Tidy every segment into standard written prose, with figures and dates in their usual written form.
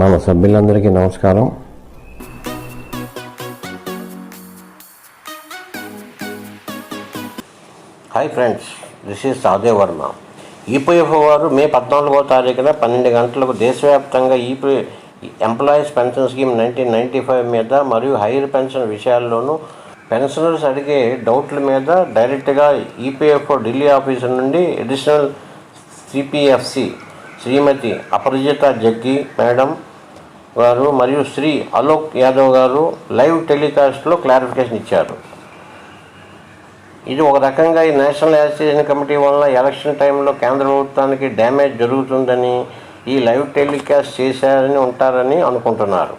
మన సభ్యులందరికీ నమస్కారం. Hi friends, this is Sadev Varma. EPFO వారు మే 14వ తారీఖున 12 గంటలకు దేశవ్యాప్తంగా ఎంప్లాయీస్ పెన్షన్ స్కీమ్ 1995 మీద మరియు హైయర్ పెన్షన్ విషయాల్లోనూ పెన్షనర్స్ అడిగే డౌట్ల మీద డైరెక్ట్గా ఈపీఎఫ్ఓ ఢిల్లీ ఆఫీసు నుండి అడిషనల్ సిపిఎఫ్సి శ్రీమతి అపరిజిత జగ్గి మేడం గారు మరియు శ్రీ అలోక్ యాదవ్ గారు లైవ్ టెలికాస్ట్లో క్లారిఫికేషన్ ఇచ్చారు. ఇది ఒక రకంగా ఈ నేషనల్ అసోసియేషన్ కమిటీ వల్ల ఎలక్షన్ టైంలో కేంద్ర ప్రభుత్వానికి డ్యామేజ్ జరుగుతుందని ఈ లైవ్ టెలికాస్ట్ చేశారని ఉంటారని అనుకుంటున్నారు.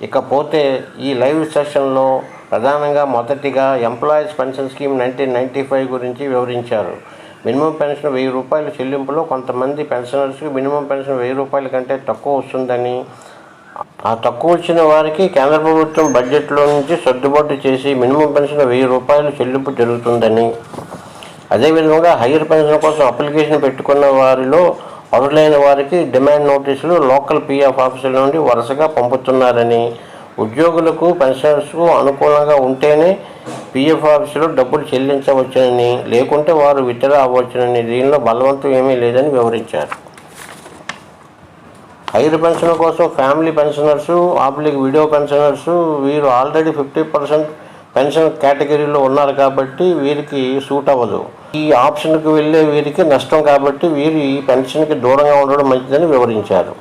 ఇకపోతే ఈ లైవ్ సెషన్లో ప్రధానంగా మొదటిగా ఎంప్లాయీస్ పెన్షన్ స్కీమ్ 1995 గురించి వివరించారు. మినిమం పెన్షన్ 1000 రూపాయల చెల్లింపులో కొంతమంది పెన్షనర్స్కి మినిమం పెన్షన్ 1000 రూపాయల కంటే తక్కువ వస్తుందని, ఆ తక్కువ వచ్చిన వారికి కేంద్ర ప్రభుత్వం బడ్జెట్లో నుంచి సర్దుబాటు చేసి మినిమం పెన్షన్ 1000 రూపాయలు చెల్లింపు జరుగుతుందని, అదేవిధంగా హైయర్ పెన్షన్ కోసం అప్లికేషన్ పెట్టుకున్న వారిలో అర్హులైన వారికి డిమాండ్ నోటీసులు లోకల్ పీఎఫ్ ఆఫీసుల నుండి వరుసగా పంపుతున్నారని, ఉద్యోగులకు పెన్షనర్స్కు అనుకూలంగా ఉంటేనే పీఎఫ్ ఆఫీసులో డబ్బులు చెల్లించవచ్చునని, లేకుంటే వారు విత్డ్రా అవ్వచ్చునని, దీనిలో బలవంతం ఏమీ లేదని వివరించారు. హైయర్ పెన్షన్ కోసం ఫ్యామిలీ పెన్షనర్సు విడో పెన్షనర్సు వీరు ఆల్రెడీ 50% పెన్షన్ కేటగిరీలో ఉన్నారు కాబట్టి వీరికి సూట్ అవ్వదు. ఈ ఆప్షన్కి వెళ్ళే వీరికి నష్టం కాబట్టి వీరు ఈ పెన్షన్కి దూరంగా ఉండడం మంచిదని వివరించారు.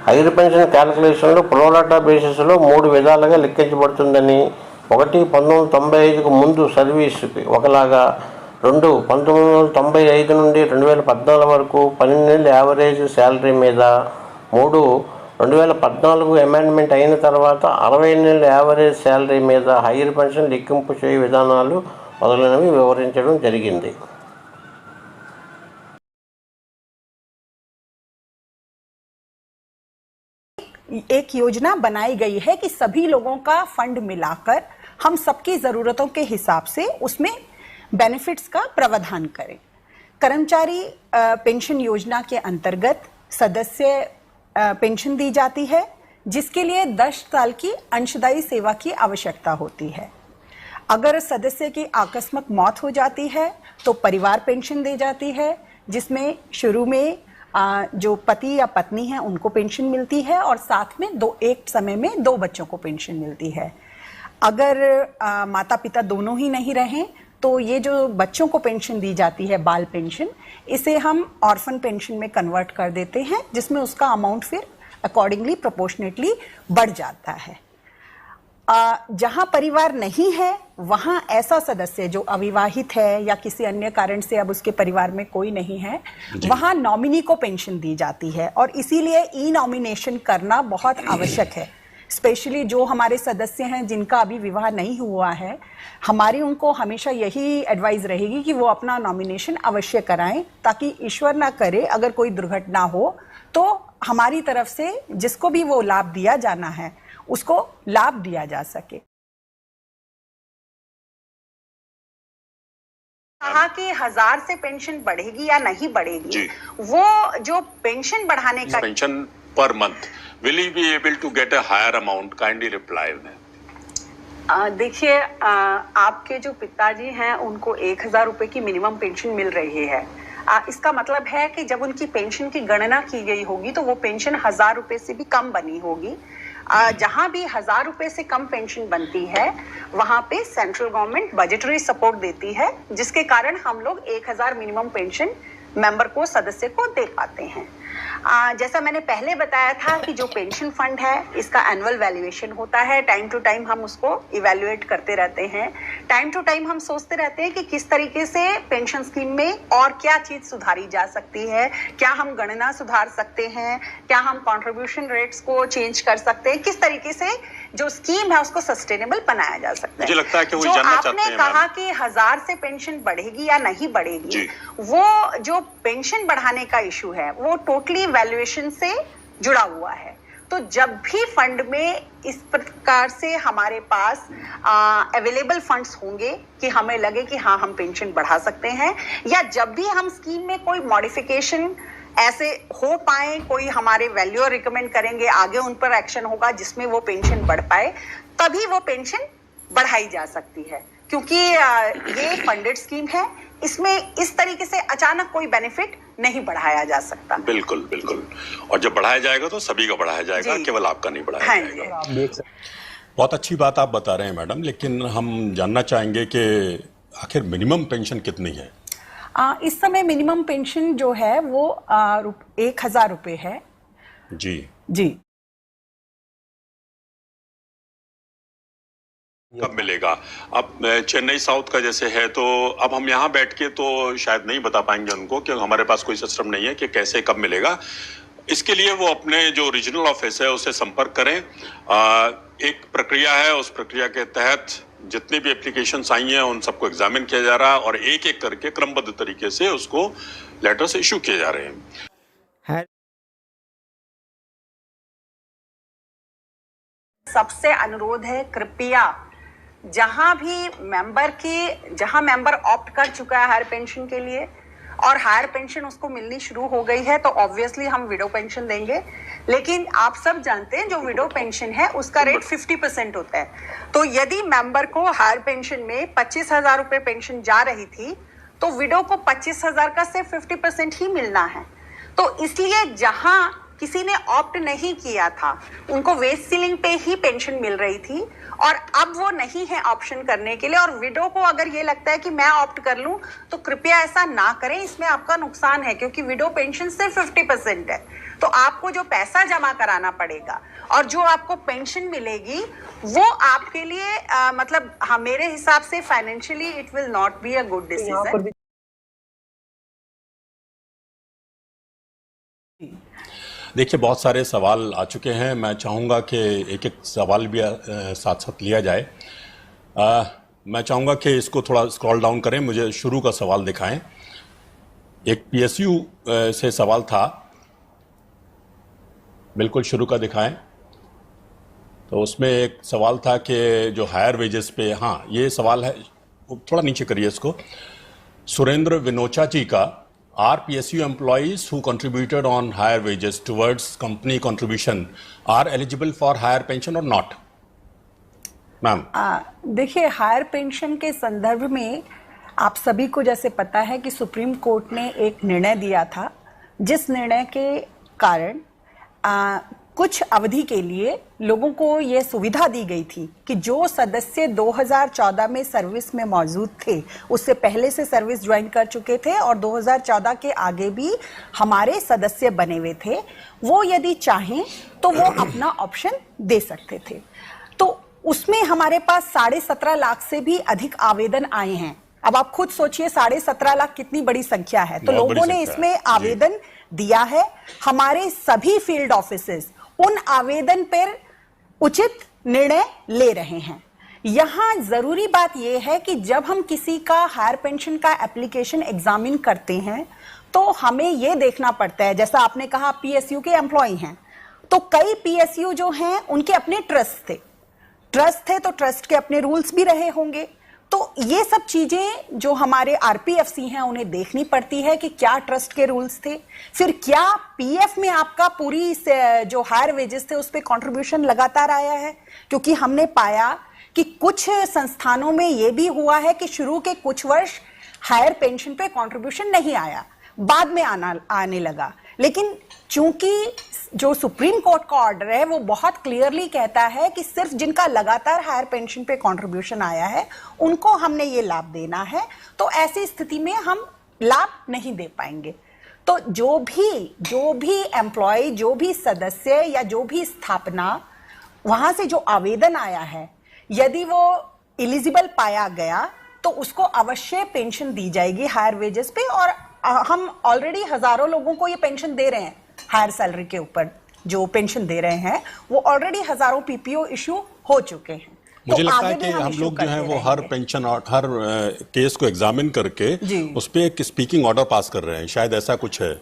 హైయర్ పెన్షన్ క్యాలిక్యులేషన్లో ప్రోరాటా బేసిస్లో 3 విధాలుగా లెక్కించబడుతుందని, 1 1995కు ముందు సర్వీస్కి ఒకలాగా, 2 1995 నుండి 2014 వరకు 12 నెలల యావరేజ్ శాలరీ మీద, 3 2014 అమెండ్మెంట్ అయిన తర్వాత 60 నెలల యావరేజ్ శాలరీ మీద హైయర్ పెన్షన్ లెక్కింపు చేయు విధానాలు మొదలైనవి వివరించడం జరిగింది. एक योजना बनाई गई है कि सभी लोगों का फंड मिलाकर हम सबकी जरूरतों के हिसाब से उसमें बेनिफिट्स का प्रावधान करें. कर्मचारी पेंशन योजना के अंतर्गत सदस्य पेंशन दी जाती है, जिसके लिए 10 साल की अंशदायी सेवा की आवश्यकता होती है. अगर सदस्य की आकस्मिक मौत हो जाती है तो परिवार पेंशन दी जाती है, जिसमें शुरू में जो पति या पत्नी है उनको पेंशन मिलती है और साथ में एक समय में 2 बच्चों को पेंशन मिलती है. अगर माता पिता दोनों ही नहीं रहें तो ये जो बच्चों को पेंशन दी जाती है बाल पेंशन, इसे हम ऑर्फन पेंशन में कन्वर्ट कर देते हैं, जिसमें उसका अमाउंट फिर अकॉर्डिंगली प्रोपोर्शनेटली बढ़ जाता है. जहां परिवार नहीं है वहां ऐसा सदस्य जो अविवाहित है या किसी अन्य कारण से अब उसके परिवार में कोई नहीं है, वहां नॉमिनी को पेंशन दी जाती है. और इसीलिए ई नॉमिनेशन करना बहुत आवश्यक है. स्पेशली जो हमारे सदस्य हैं जिनका अभी विवाह नहीं हुआ है, हमारी उनको हमेशा यही एडवाइस रहेगी कि वो अपना नॉमिनेशन अवश्य कराएं, ताकि ईश्वर ना करे अगर कोई दुर्घटना हो तो हमारी तरफ से जिसको भी वो लाभ दिया जाना है उसको लाभ दिया जा सके. कहा कि 1000 से पेंशन बढ़ेगी या नहीं बढ़ेगी, वो जो पेंशन बढ़ाने का pension per month will he be able to get a higher amount? Kindly reply. देखिए, आपके जो पिताजी हैं उनको 1000 रुपए की मिनिमम पेंशन मिल रही है. इसका मतलब है कि जब उनकी पेंशन की गणना की गई होगी तो वो पेंशन 1000 रुपए से भी कम बनी होगी. जहां भी 1000 रुपए से कम पेंशन बनती है वहां पे सेंट्रल गवर्नमेंट बजटरी सपोर्ट देती है, जिसके कारण हम लोग 1000 मिनिमम पेंशन मेंबर को, सदस्य को दे पाते हैं. जैसा मैंने पहले बताया था कि जो पेंशन फंड है इसका एनुअल वैल्यूएशन होता है. टाइम टू टाइम हम उसको इवैल्यूएट करते रहते हैं. टाइम टू टाइम हम सोचते रहते हैं कि किस तरीके से पेंशन स्कीम में और क्या चीज सुधारी जा सकती है, क्या हम गणना सुधार सकते हैं, क्या हम कंट्रीब्यूशन रेट्स को चेंज कर सकते हैं, किस तरीके से जो स्कीम है उसको सस्टेनेबल बनाया जा सकता है. मुझे लगता है कि वो जो जानना चाहते आपने हैं कहा कि 1000 से पेंशन बढ़ेगी या नहीं बढ़ेगी, वो जो पेंशन बढ़ाने का इशू है वो टोटली वैल्यूएशन से जुड़ा हुआ है. तो जब भी फंड में इस प्रकार से हमारे पास अवेलेबल फंड्स होंगे कि हमें लगे कि हाँ हम पेंशन बढ़ा सकते हैं, या जब भी हम स्कीम में कोई मॉडिफिकेशन ऐसे हो पाए, कोई हमारे वैल्यूअर रिकमेंड करेंगे, आगे उन पर एक्शन होगा जिसमें वो पेंशन बढ़ पाए, तभी वो पेंशन बढ़ाई जा सकती है। क्योंकि ये फंडेड स्कीम है, इसमें इस तरीके से अचानक कोई बेनिफिट नहीं बढ़ाया जा सकता। बिल्कुल बिल्कुल, और जब बढ़ाया जाएगा तो सभी का बढ़ाया जाएगा, केवल आपका नहीं बढ़ाया जाएगा। आप देख सकते, बहुत अच्छी बात आप बता रहे हैं मैडम, लेकिन हम जानना चाहेंगे कि आखिर मिनिमम पेंशन कितनी है? इस समय मिनिमम पेंशन जो है वो 1,000 रुपए है। जी जी। कब मिलेगा? अब चेन्नई साउथ का जैसे है, तो अब हम यहाँ बैठ के तो शायद नहीं बता पाएंगे उनको, क्योंकि हमारे पास कोई सिस्टम नहीं है कि कैसे कब मिलेगा। इसके लिए वो अपने जो रीजनल ऑफिस है उससे संपर्क करें। एक प्रक्रिया है, उस प्रक्रिया के तहत जितनी भी एप्लीकेशंस आई हैं उन सबको एग्जामिन किया जा रहा है और एक एक करके क्रमबद्ध तरीके से उसको लेटर्स इशू किए जा रहे हैं। सबसे अनुरोध है, कृपया जहां मेंबर ऑप्ट कर चुका है हायर पेंशन के लिए और हायर पेंशन उसको मिलनी शुरू हो गई है, तो ऑब्वियसली हम विडो पेंशन देंगे। लेकिन आप सब जानते हैं जो विडो पेंशन है उसका रेट 50% होता है। तो यदि मेंबर को हायर पेंशन में 25,000 रुपए पेंशन जा रही थी, तो विडो को 25,000 का सिर्फ 50% ही मिलना है। तो इसलिए जहां किसी ने ऑप्ट नहीं किया था उनको वेज सीलिंग पे ही पेंशन मिल रही थी, और अब वो नहीं है ऑप्शन करने के लिए। और विडो को अगर ये लगता है कि मैं ऑप्ट कर लूं, तो कृपया ऐसा ना करें, इसमें आपका नुकसान है, क्योंकि विडो पेंशन सिर्फ 50% है। तो आपको जो पैसा जमा कराना पड़ेगा और जो आपको पेंशन मिलेगी वो आपके लिए मतलब मेरे हिसाब से financially it will not be a good decision. देखिए, बहुत सारे सवाल आ चुके हैं, मैं चाहूँगा कि एक एक सवाल भी साथ साथ लिया जाए। मैं चाहूँगा कि इसको थोड़ा स्क्रॉल डाउन करें, मुझे शुरू का सवाल दिखाएं। एक पीएसयू से सवाल था, बिल्कुल शुरू का दिखाएं। तो उसमें एक सवाल था कि जो हायर वेजेस पे, हाँ ये सवाल है, थोड़ा नीचे करिए इसको। सुरेंद्र विनोचा जी का, Are PSU employees who contributed on higher wages towards company contribution are eligible for higher pension or not? Ma'am देखिए, हायर पेंशन के संदर्भ में आप सभी को जैसे पता है कि सुप्रीम कोर्ट ने एक निर्णय दिया था, जिस निर्णय के कारण कुछ अवधि के लिए लोगों को यह सुविधा दी गई थी कि जो सदस्य 2014 में सर्विस में मौजूद थे, उससे पहले से सर्विस ज्वाइन कर चुके थे और 2014 के आगे भी हमारे सदस्य बने हुए थे, वो यदि चाहें तो वो अपना ऑप्शन दे सकते थे। तो उसमें हमारे पास 17.5 लाख से भी अधिक आवेदन आए हैं। अब आप खुद सोचिए, 17.5 लाख कितनी बड़ी संख्या है। तो लोगों ने इसमें आवेदन दिया है। हमारे सभी फील्ड ऑफिसेस उन आवेदन पर उचित निर्णय ले रहे हैं। यहां जरूरी बात यह है कि जब हम किसी का हायर पेंशन का एप्लीकेशन एग्जामिन करते हैं तो हमें यह देखना पड़ता है, जैसा आपने कहा पीएसयू के एम्प्लॉय हैं, तो कई पीएसयू जो हैं उनके अपने ट्रस्ट थे तो ट्रस्ट के अपने रूल्स भी रहे होंगे। तो ये सब चीजें जो हमारे आरपीएफसी हैं उन्हें देखनी पड़ती है कि क्या ट्रस्ट के रूल्स थे, फिर क्या पीएफ में आपका पूरी जो हायर वेजेस थे उस पे कंट्रीब्यूशन लगातार आया है। क्योंकि हमने पाया कि कुछ संस्थानों में यह भी हुआ है कि शुरू के कुछ वर्ष हायर पेंशन पे कंट्रीब्यूशन नहीं आया, बाद में आने लगा। लेकिन चूंकि जो सुप्रीम कोर्ट का ऑर्डर है वो बहुत क्लियरली कहता है कि सिर्फ जिनका लगातार हायर पेंशन पे कंट्रीब्यूशन आया है उनको हमने ये लाभ देना है, तो ऐसी स्थिति में हम लाभ नहीं दे पाएंगे। तो जो भी एम्प्लॉय, जो भी सदस्य या जो भी स्थापना, वहां से जो आवेदन आया है, यदि वो एलिजिबल पाया गया तो उसको अवश्य पेंशन दी जाएगी हायर वेजेस पे। और हम ऑलरेडी हजारों लोगों को ये पेंशन दे रहे हैं, हायर सैलरी के ऊपर जो पेंशन दे रहे हैं वो ऑलरेडी हजारों पीपीओ इश्यू हो चुके हैं। मुझे तो लगता है आगे कि भी हम issue लोग जो है करते वो हर रहेंगे। पेंशन और हर केस को एग्जामिन करके जी। उस पर एक स्पीकिंग ऑर्डर पास कर रहे हैं, शायद ऐसा कुछ है।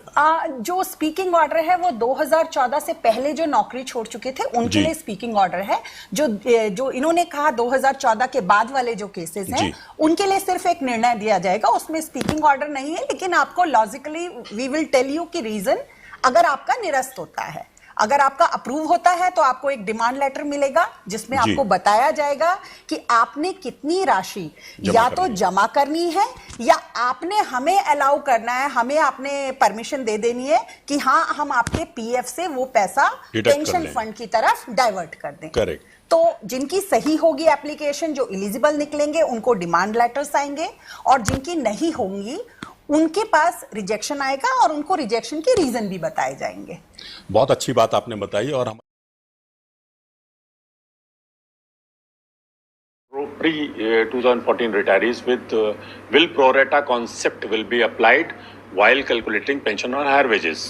जो स्पीकिंग ऑर्डर है वो 2014 से पहले जो नौकरी छोड़ चुके थे उनके जी। लिए स्पीकिंग ऑर्डर है। जो इन्होंने कहा 2014 के बाद वाले जो केसेस हैं जी। उनके लिए सिर्फ एक निर्णय दिया जाएगा, उसमें स्पीकिंग ऑर्डर नहीं है, लेकिन आपको logically we will tell you कि रीजन अगर आपका निरस्त होता है, अगर आपका अप्रूव होता है तो आपको एक डिमांड लेटर मिलेगा जिसमें जी। आपको बताया जाएगा कि आपने कितनी राशि जमा या तो करनी है। जमा करनी है या आपने हमें अलाउ करना है, हमें आपने परमिशन दे देनी है कि हाँ हम आपके पीएफ से वो पैसा Deduct कर पेंशन लें। फंड की तरफ डाइवर्ट कर दें। करेक्ट। तो जिनकी सही होगी एप्लीकेशन, जो एलिजिबल निकलेंगे उनको डिमांड लेटर्स आएंगे, और जिनकी नहीं होंगी उनके पास रिजेक्शन आएगा और उनको रिजेक्शन के रीजन भी बताए जाएंगे। बहुत अच्छी बात आपने बताई। और हम pre 2014 retirees with will pro rata concept will be applied while calculating pension on higher wages.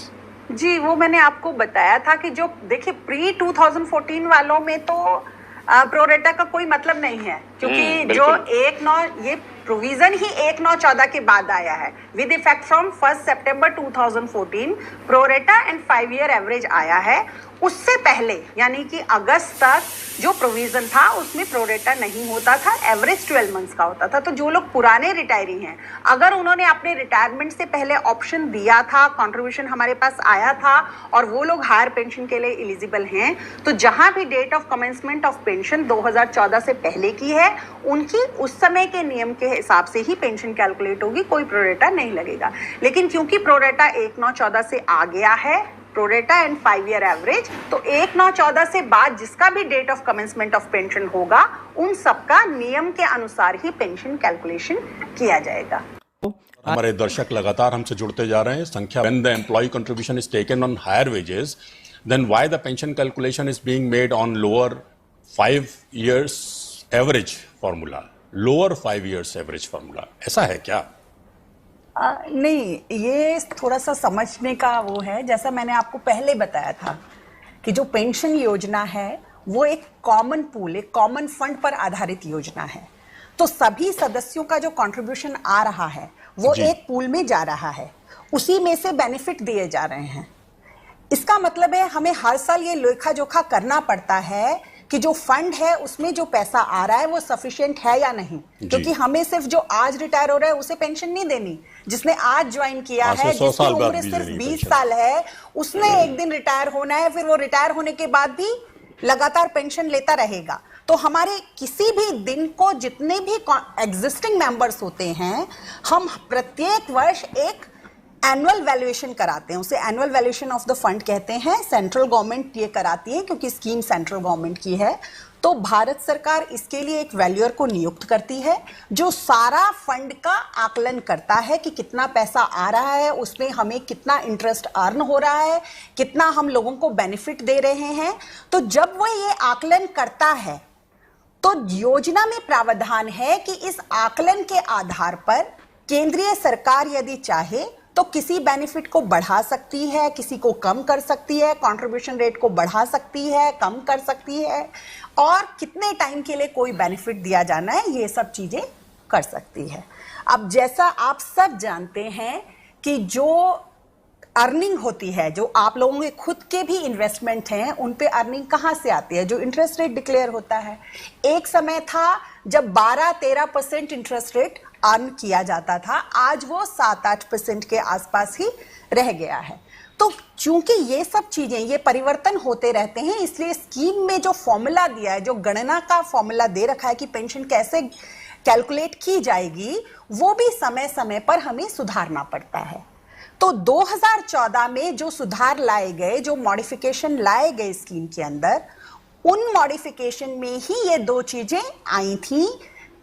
जी, वो मैंने आपको बताया था कि जो देखिए प्री 2014 वालों में तो प्रोरेटा का कोई मतलब नहीं है, क्योंकि जो बिल्कुल। ये प्रोविजन ही 1/9/14 के बाद आया है with effect from 1 September 2014। Pro rata and 5 year average आया है। उससे पहले यानी कि अगस्त तक जो प्रोविजन था उसमें प्रोरेटा नहीं होता था, एवरेज 12 मंथ्स का होता था। तो जो लोग पुराने रिटायरी हैं, अगर उन्होंने अपने रिटायरमेंट से पहले ऑप्शन दिया था, कंट्रीब्यूशन हमारे पास आया था और वो लोग हायर पेंशन के लिए एलिजिबल हैं, तो जहां भी date of commencement of pension 2014 से पहले की है उनकी उस समय के नियम के हिसाब से ही पेंशन कैलकुलेट होगी, कोई प्रोरेटा नहीं लगेगा। लेकिन क्योंकि प्रोरेटा 1/9/14 से आ गया है, प्रोरेटा एंड 5 ईयर एवरेज, तो 1/9/14 से बाद जिसका भी date of commencement of pension होगा उन सबका नियम के अनुसार ही पेंशन कैलकुलेशन किया जाएगा। हमारे दर्शक लगातार हमसे जुड़ते जा रहे हैं। संख्या when the employee contribution is taken on higher wages, then why the pension calculation is being made on lower 5 years average formula? Lower 5 years average formula, ऐसा है क्या? नहीं, ये थोड़ा सा समझने का वो है, जैसा मैंने आपको पहले बताया था कि जो पेंशन योजना है वो एक कॉमन पूल, एक कॉमन फंड पर आधारित योजना है। तो सभी सदस्यों का जो कंट्रीब्यूशन आ रहा है वो जी। एक पूल में जा रहा है, उसी में से बेनिफिट दिए जा रहे हैं। इसका मतलब है हमें हर साल ये लेखा जोखा करना पड़ता है कि जो फंड है उसमें जो पैसा आ रहा है वो सफिशिएंट है या नहीं, क्योंकि हमें सिर्फ जो आज रिटायर हो रहा है उसे पेंशन नहीं देनी। जिसने आज ज्वाइन किया आज से है, 100 जिसकी साल बाद उम्र भी सिर्फ देनी 20 पेंशन। साल है, उसने एक दिन रिटायर होना है, फिर वो रिटायर होने के बाद भी लगातार पेंशन लेता रहेगा। तो हमारे किसी भी दिन को जितने भी एग्जिस्टिंग मेंबर्स होते हैं, हम प्रत्येक वर्ष एक एनुअल वैल्यूएशन कराते हैं, उसे annual valuation of the fund कहते हैं। सेंट्रल गवर्नमेंट ये कराती है क्योंकि स्कीम सेंट्रल गवर्नमेंट की है। तो भारत सरकार इसके लिए एक वैल्यूअर को नियुक्त करती है जो सारा फंड का आकलन करता है कि कितना पैसा आ रहा है, उसमें हमें कितना इंटरेस्ट अर्न हो रहा है, कितना हम लोगों को बेनिफिट दे रहे हैं। तो जब वो ये आकलन करता है तो योजना में प्रावधान है कि इस आकलन के आधार पर केंद्रीय सरकार यदि चाहे तो किसी बेनिफिट को बढ़ा सकती है, किसी को कम कर सकती है, कंट्रीब्यूशन रेट को बढ़ा सकती है, कम कर सकती है, और कितने टाइम के लिए कोई बेनिफिट दिया जाना है, ये सब चीजें कर सकती है। अब जैसा आप सब जानते हैं कि जो अर्निंग होती है, जो आप लोगों के खुद के भी इन्वेस्टमेंट हैं, उन पे अर्निंग कहाँ से आती है? जो इंटरेस्ट रेट डिक्लेयर होता है। एक समय था जब 12-13% इंटरेस्ट रेट अर्न किया जाता था, आज वो 7-8% के आसपास ही रह गया है। तो चूंकि ये सब चीजें, ये परिवर्तन होते रहते हैं, इसलिए स्कीम में जो फॉर्मूला दिया है, जो गणना का फॉर्मूला दे रखा है कि पेंशन कैसे कैलकुलेट की जाएगी, वो भी समय समय पर हमें सुधारना पड़ता है। तो 2014 में जो सुधार लाए गए, जो मॉडिफिकेशन लाए गए स्कीम के अंदर, उन मॉडिफिकेशन में ही ये दो चीजें आई थी।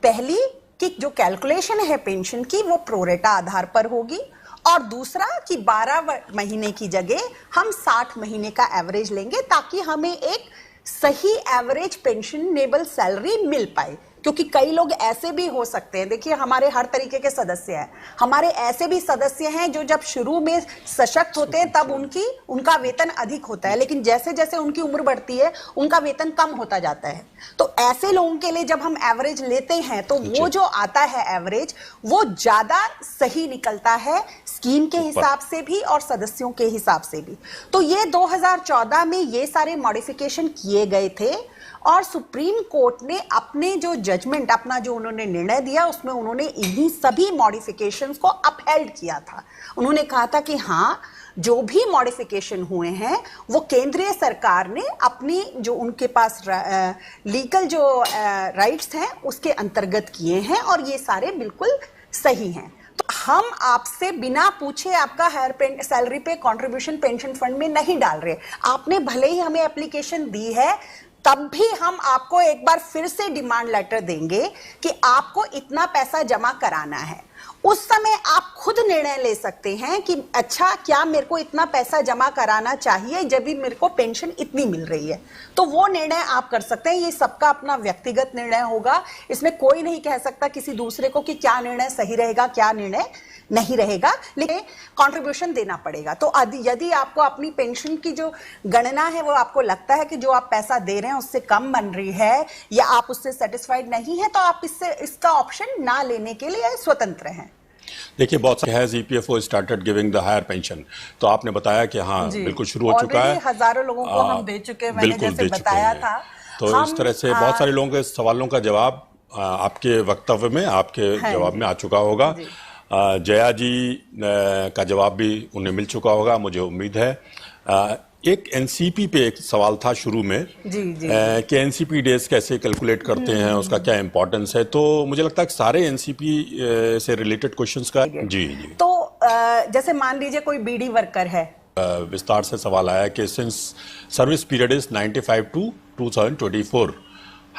पहली कि जो कैलकुलेशन है पेंशन की वो प्रोरेटा आधार पर होगी, और दूसरा कि 12 महीने की जगह हम 60 महीने का एवरेज लेंगे ताकि हमें एक सही एवरेज पेंशनेबल सैलरी मिल पाए। क्योंकि कई लोग ऐसे भी हो सकते हैं, देखिए हमारे हर तरीके के सदस्य हैं, हमारे ऐसे भी सदस्य हैं जो जब शुरू में सशक्त होते हैं तब उनका वेतन अधिक होता है, लेकिन जैसे जैसे उनकी उम्र बढ़ती है उनका वेतन कम होता जाता है। तो ऐसे लोगों के लिए जब हम एवरेज लेते हैं तो वो जो आता है एवरेज वो ज्यादा सही निकलता है स्कीम के हिसाब से भी और सदस्यों के हिसाब से भी। तो ये 2014 में ये सारे मॉडिफिकेशन किए गए थे और सुप्रीम कोर्ट ने अपने जो जजमेंट, अपना जो उन्होंने निर्णय दिया उसमें उन्होंने इन्हीं सभी मॉडिफिकेशंस को अपहेल्ड किया था। उन्होंने कहा था कि हाँ, जो भी मॉडिफिकेशन हुए हैं वो केंद्रीय सरकार ने अपनी जो उनके पास लीगल जो राइट्स हैं उसके अंतर्गत किए हैं और ये सारे बिल्कुल सही हैं। तो हम आपसे बिना पूछे आपका हायर सैलरी पे कंट्रीब्यूशन पेंशन फंड में नहीं डाल रहे। आपने भले ही हमें एप्लीकेशन दी है, तब भी हम आपको एक बार फिर से डिमांड लेटर देंगे कि आपको इतना पैसा जमा कराना है। उस समय आप खुद निर्णय ले सकते हैं कि अच्छा क्या मेरे को इतना पैसा जमा कराना चाहिए जब भी मेरे को पेंशन इतनी मिल रही है, तो वो निर्णय आप कर सकते हैं। ये सबका अपना व्यक्तिगत निर्णय होगा, इसमें कोई नहीं कह सकता किसी दूसरे को कि क्या निर्णय सही रहेगा क्या निर्णय नहीं रहेगा, लेकिन कंट्रीब्यूशन देना पड़ेगा। तो यदि आपको अपनी पेंशन की जो गणना है वो आपको लगता है कि जो आप पैसा दे रहे हैं उससे कम बन रही है या आप उससे सेटिस्फाइड नहीं है, तो आप इसका ऑप्शन ना लेने के लिए स्वतंत्र हैं। देखिए बहुत सारे has EPFO started giving the higher pension, तो आपने बताया कि हाँ बिल्कुल शुरू हो चुका है, हजारों लोगों को हम दे चुके हैं, मैंने जैसे बताया था। तो इस तरह से बहुत सारे लोगों के सवालों का जवाब आपके वक्तव्य में, आपके जवाब में आ चुका होगा। जया जी का जवाब भी उन्हें मिल चुका होगा, मुझे उम्मीद है। एक एनसीपी पे एक सवाल था शुरू में कि एनसीपी डेज कैसे कैलकुलेट करते हैं, उसका क्या इंपॉर्टेंस है, तो मुझे लगता है कि सारे एनसीपी से रिलेटेड क्वेश्चंस का जी। तो जैसे मान लीजिए कोई बीडी वर्कर है, विस्तार से सवाल आया कि since service period is 95 to 2024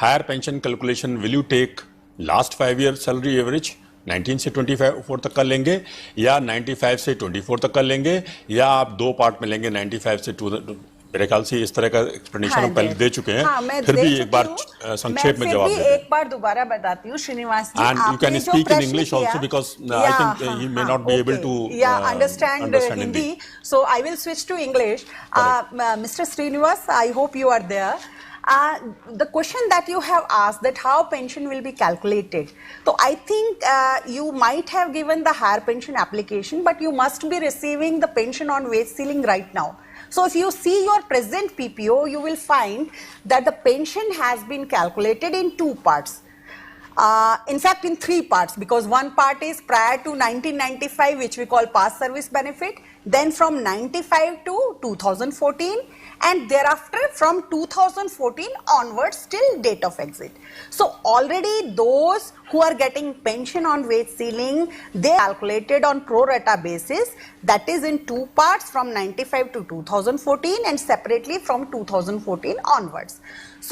higher pension calculation will you take last 5 year salary average 19 से 24 तक का लेंगे या 95 से 24 तक का लेंगे या आप दो पार्ट में लेंगे 95 से 2, मेरे ख्याल से इस तरह का एक्सप्लेनेशन हम पहले दे चुके हैं। फिर भी एक बार संक्षेप में जवाब दें। एक बार दोबारा बताती हूँ Srinivas ji, and you can speak in English also because I think he may not be able to understand Hindi, so I will switch to English. Mister Srinivas, I hope you are there. The question that you have asked, that how pension will be calculated. So I think you might have given the higher pension application, but you must be receiving the pension on wage ceiling right now. So if you see your present PPO, you will find that the pension has been calculated in two parts. In fact, in three parts, because one part is prior to 1995, which we call past service benefit, then from 95 to 2014, and thereafter from 2014 onwards till date of exit. So already those who are getting pension on wage ceiling, they calculated on pro rata basis, that is in two parts, from 95 to 2014 and separately from 2014 onwards.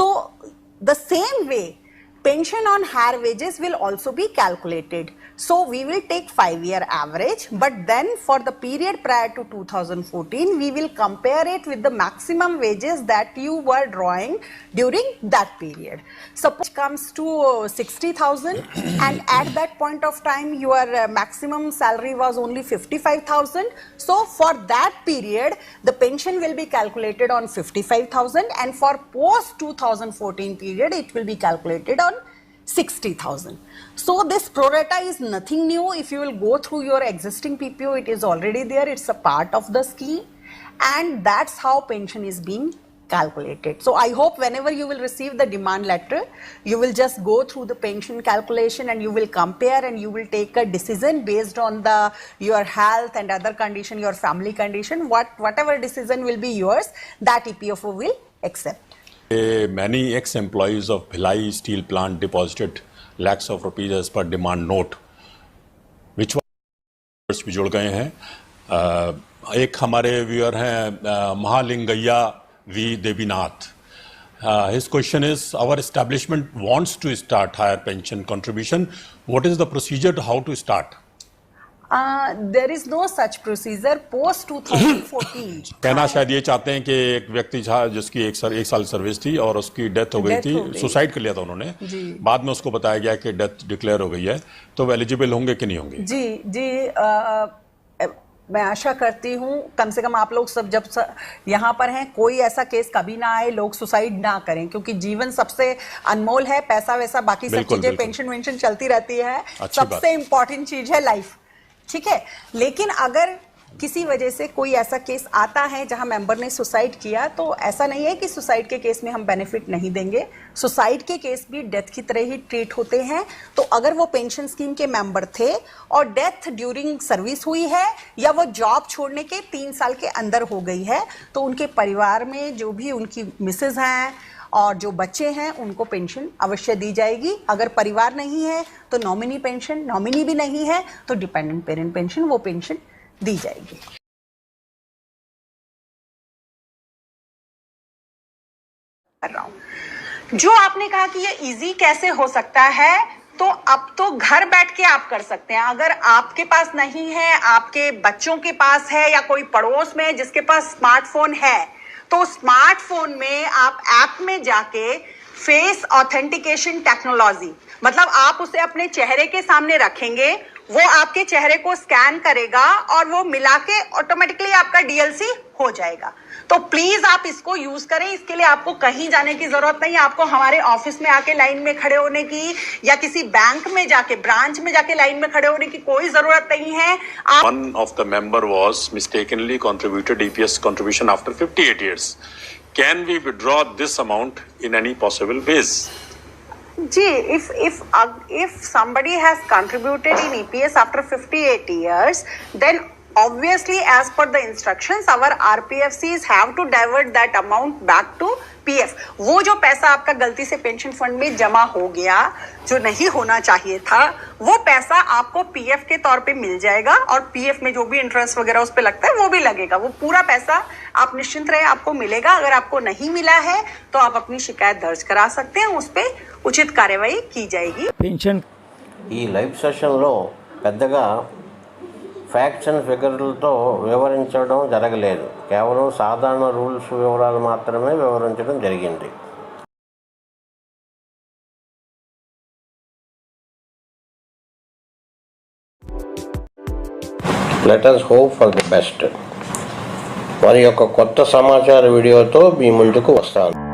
So the same way, pension on higher wages will also be calculated. So we will take 5-year average, but then for the period prior to 2014, we will compare it with the maximum wages that you were drawing during that period. Suppose it comes to 60,000 and at that point of time your maximum salary was only 55,000. So for that period, the pension will be calculated on 55,000, and for post 2014 period, it will be calculated on 60,000. So this pro rata is nothing new. If you will go through your existing PPO, it is already there. It's a part of the scheme, and that's how pension is being calculated. So I hope whenever you will receive the demand letter, you will just go through the pension calculation and you will compare and you will take a decision based on your health and other condition, your family condition, whatever decision will be yours, that EPFO will accept. Many ex-employees of Bhilai steel plant deposited lakhs of rupees as per demand note, which was भी जुड़ गए हैं। एक हमारे viewer हैं Mahalingaiah V Devinath. His question is, our establishment wants to start higher pension contribution. What is the procedure to how to start? There is no such procedure post 2014। कहना शायद ये चाहते हैं कि एक व्यक्ति था जिसकी एक साल सर्विस थी और उसकी डेथ हो गई थी, सुसाइड कर लिया था उन्होंने, बाद में उसको बताया गया कि डेथ डिक्लेयर हो गई है, तो वो एलिजिबल होंगे कि नहीं होंगे? जी मैं आशा करती हूँ कम से कम आप लोग सब जब यहाँ पर हैं कोई ऐसा केस कभी ना आए, लोग सुसाइड ना करें, क्योंकि जीवन सबसे अनमोल है। पैसा वैसा बाकी सब चीजें पेंशन वेंशन चलती रहती है, सबसे इंपॉर्टेंट चीज है लाइफ, ठीक है। लेकिन अगर किसी वजह से कोई ऐसा केस आता है जहां मेंबर ने सुसाइड किया, तो ऐसा नहीं है कि सुसाइड के केस में हम बेनिफिट नहीं देंगे। सुसाइड के केस भी डेथ की तरह ही ट्रीट होते हैं। तो अगर वो पेंशन स्कीम के मेंबर थे और डेथ ड्यूरिंग सर्विस हुई है या वो जॉब छोड़ने के 3 साल के अंदर हो गई है, तो उनके परिवार में जो भी उनकी मिसेज हैं और जो बच्चे हैं उनको पेंशन अवश्य दी जाएगी। अगर परिवार नहीं है तो नॉमिनी पेंशन, नॉमिनी भी नहीं है तो डिपेंडेंट पेरेंट पेंशन, वो पेंशन दी जाएगी। कर रहा हूं जो आपने कहा कि ये इजी कैसे हो सकता है, तो अब तो घर बैठ के आप कर सकते हैं। अगर आपके पास नहीं है, आपके बच्चों के पास है या कोई पड़ोस में जिसके पास स्मार्टफोन है, तो स्मार्टफोन में आप ऐप में जाके फेस ऑथेंटिकेशन टेक्नोलॉजी, मतलब आप उसे अपने चेहरे के सामने रखेंगे, वो आपके चेहरे को स्कैन करेगा और वो मिला के ऑटोमेटिकली आपका डीएलसी हो जाएगा। तो प्लीज आप इसको यूज करें। इसके लिए आपको कहीं जाने की जरूरत नहीं है, आपको हमारे ऑफिस में आके लाइन में खड़े होने की या किसी बैंक में जाके ब्रांच में जाके लाइन में खड़े होने की कोई जरूरत नहीं है। One of the member was mistakenly contributed EPS contribution after 58 years. Can we withdraw this amount in any possible ways? Ji, if somebody has contributed in EPS after 58 years, then obviously as per the instructions our RPFCs have to divert that amount back to PF। वो जो पैसा आपका गलती से pension fund में जमा हो गया जो नहीं होना चाहिए था, वो पैसा आपको PF के तौर पे मिल जाएगा और PF में जो भी इंटरेस्ट वगैरह उस पे लगता है वो भी लगेगा। वो पूरा पैसा आप निश्चिंत रहे आपको मिलेगा। अगर आपको नहीं मिला है तो आप अपनी शिकायत दर्ज करा सकते हैं, उस पर उचित कार्यवाही की जाएगी। पेंशन ఈ లైవ్ సెషన్లో పెద్దగా ఫ్యాక్ట్స్ అండ్ ఫిగర్లతో వివరించడం జరగలేదు, కేవలం సాధారణ రూల్స్ వివరాలు మాత్రమే వివరించడం జరిగింది. Let us hope for the best. మరి యొక్క కొత్త సమాచార వీడియోతో మీ ముందుకు వస్తాను.